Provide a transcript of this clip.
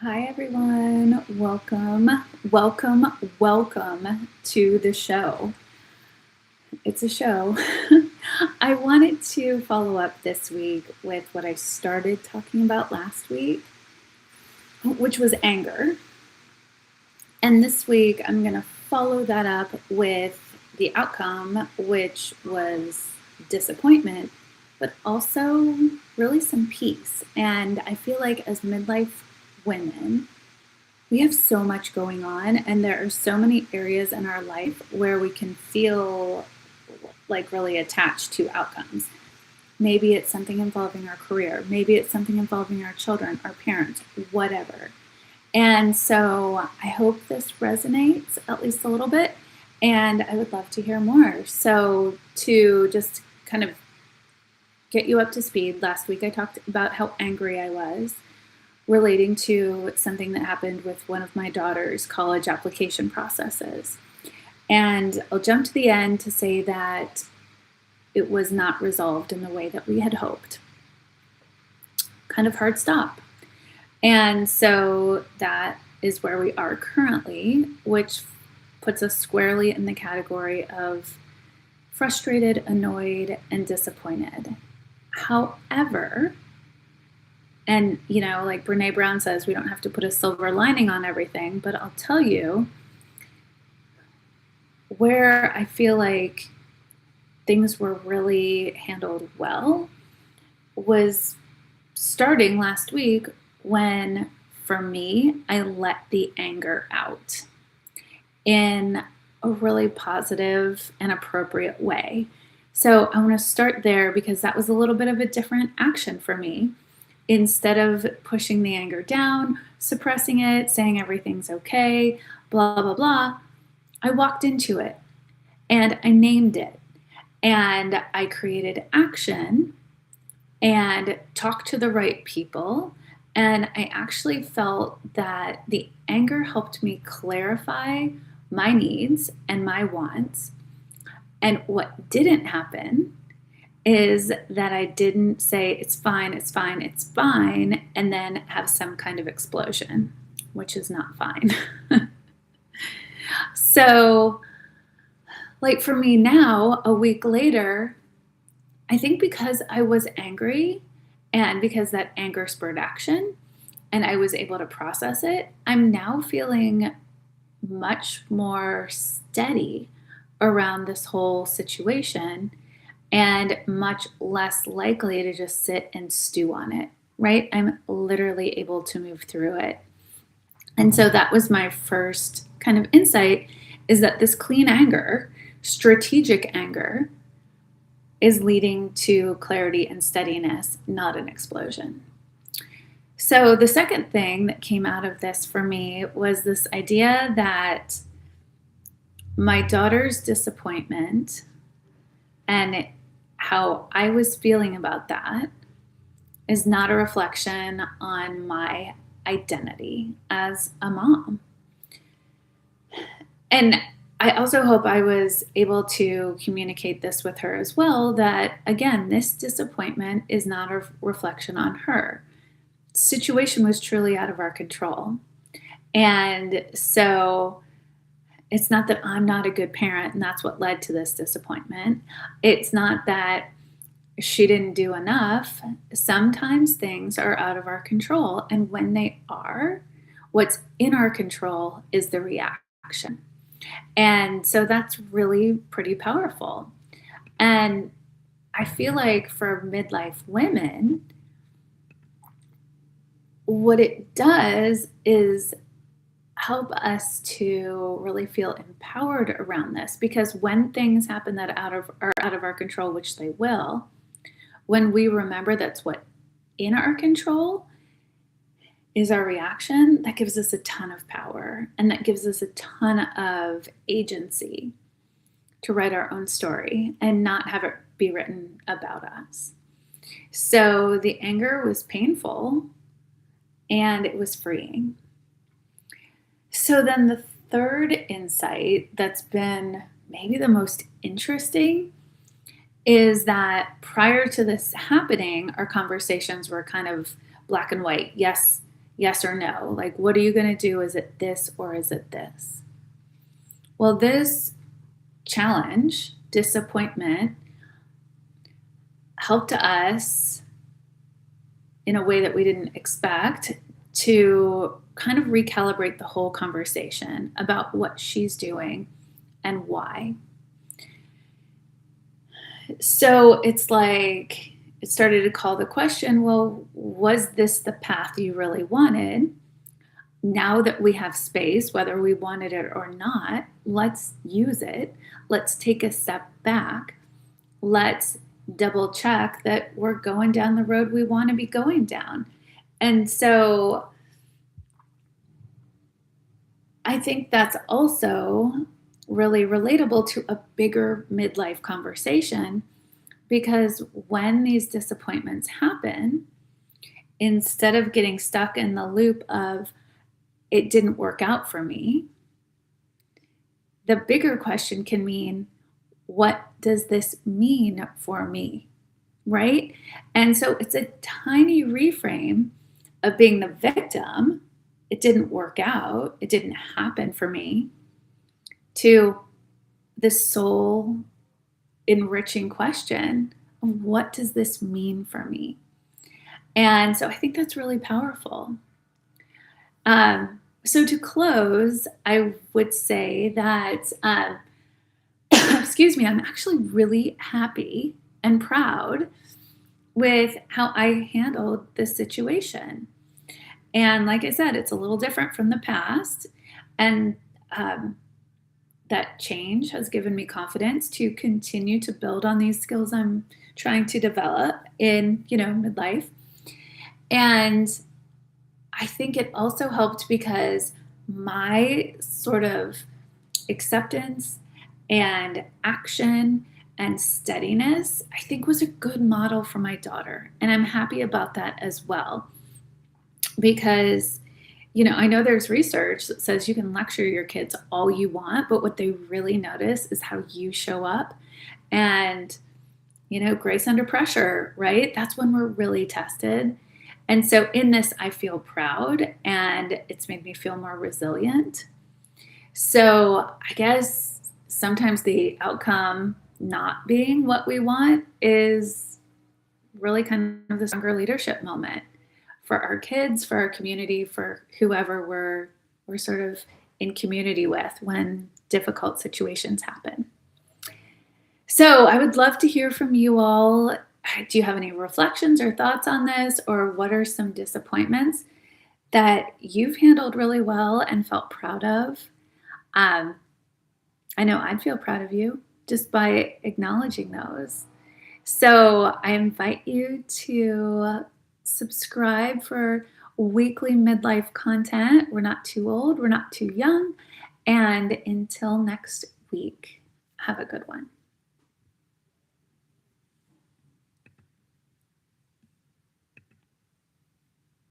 Hi, everyone. Welcome to the show. It's a show. I wanted to follow up this week with what I started talking about last week, which was anger. And this week, I'm going to follow that up with the outcome, which was disappointment, but also really some peace. And I feel like as midlife women, we have so much going on, and there are so many areas in our life where we can feel like really attached to outcomes. Maybe it's something involving our career, maybe it's something involving our children, our parents, whatever. And so I hope this resonates at least a little bit, and I would love to hear more. So, to just kind of get you up to speed, last week I talked about how angry I was relating to something that happened with one of my daughter's college application processes. And I'll jump to the end to say that it was not resolved in the way that we had hoped. Kind of hard stop. And so that is where we are currently, which puts us squarely in the category of frustrated, annoyed, and disappointed. However, and, like Brene Brown says, we don't have to put a silver lining on everything, but I'll tell you where I feel like things were really handled well was starting last week when, for me, I let the anger out in a really positive and appropriate way. So I want to start there because that was a little bit of a different action for me. Instead of pushing the anger down, suppressing it, saying everything's okay, blah, blah, blah, I walked into it and I named it and I created action and talked to the right people. And I actually felt that the anger helped me clarify my needs and my wants. And what didn't happen is that I didn't say it's fine, it's fine, it's fine, and then have some kind of explosion, which is not fine. So, like for me now, a week later, I think because I was angry and because that anger spurred action and I was able to process it, I'm now feeling much more steady around this whole situation and much less likely to just sit and stew on it, right? I'm literally able to move through it. And so that was my first kind of insight, is that this clean anger, strategic anger, is leading to clarity and steadiness, not an explosion. So the second thing that came out of this for me was this idea that my daughter's disappointment and how I was feeling about that is not a reflection on my identity as a mom. And I also hope I was able to communicate this with her as well, that again, this disappointment is not a reflection on her. The situation was truly out of our control. And so it's not that I'm not a good parent and that's what led to this disappointment. It's not that she didn't do enough. Sometimes things are out of our control. And when they are, what's in our control is the reaction. And so that's really pretty powerful. And I feel like for midlife women, what it does is help us to really feel empowered around this, because when things happen that are out of our control, which they will, when we remember that's what in our control is our reaction, that gives us a ton of power and that gives us a ton of agency to write our own story and not have it be written about us. So the anger was painful and it was freeing. So then the third insight that's been maybe the most interesting is that prior to this happening, our conversations were kind of black and white. Yes, Yes or no? Like, what are you going to do? Is it this or is it this? Well, this challenge, disappointment, helped us in a way that we didn't expect to kind of recalibrate the whole conversation about what she's doing and why. So it's like it started to call the question, well, was this the path you really wanted? Now that we have space, whether we wanted it or not, let's use it. Let's take a step back. Let's double check that we're going down the road we want to be going down. And so I think that's also really relatable to a bigger midlife conversation, because when these disappointments happen, instead of getting stuck in the loop of it didn't work out for me, the bigger question can mean, what does this mean for me? Right? And so it's a tiny reframe of being the victim. It didn't work out, it didn't happen for me, to the soul enriching question of what does this mean for me? And so I think that's really powerful. So to close, I would say that, excuse me, I'm actually really happy and proud with how I handled this situation. And like I said, it's a little different from the past. And that change has given me confidence to continue to build on these skills I'm trying to develop in, midlife. And I think it also helped because my sort of acceptance and action and steadiness, I think, was a good model for my daughter. And I'm happy about that as well. Because, I know there's research that says you can lecture your kids all you want, but what they really notice is how you show up. And, grace under pressure, right? That's when we're really tested. And so in this, I feel proud, and it's made me feel more resilient. So I guess sometimes the outcome not being what we want is really kind of the stronger leadership moment for our kids, for our community, for whoever we're sort of in community with when difficult situations happen. So I would love to hear from you all. Do you have any reflections or thoughts on this? Or what are some disappointments that you've handled really well and felt proud of? I know I'd feel proud of you just by acknowledging those. So I invite you to subscribe for weekly midlife content. We're not too old, we're not too young. And until next week, have a good one.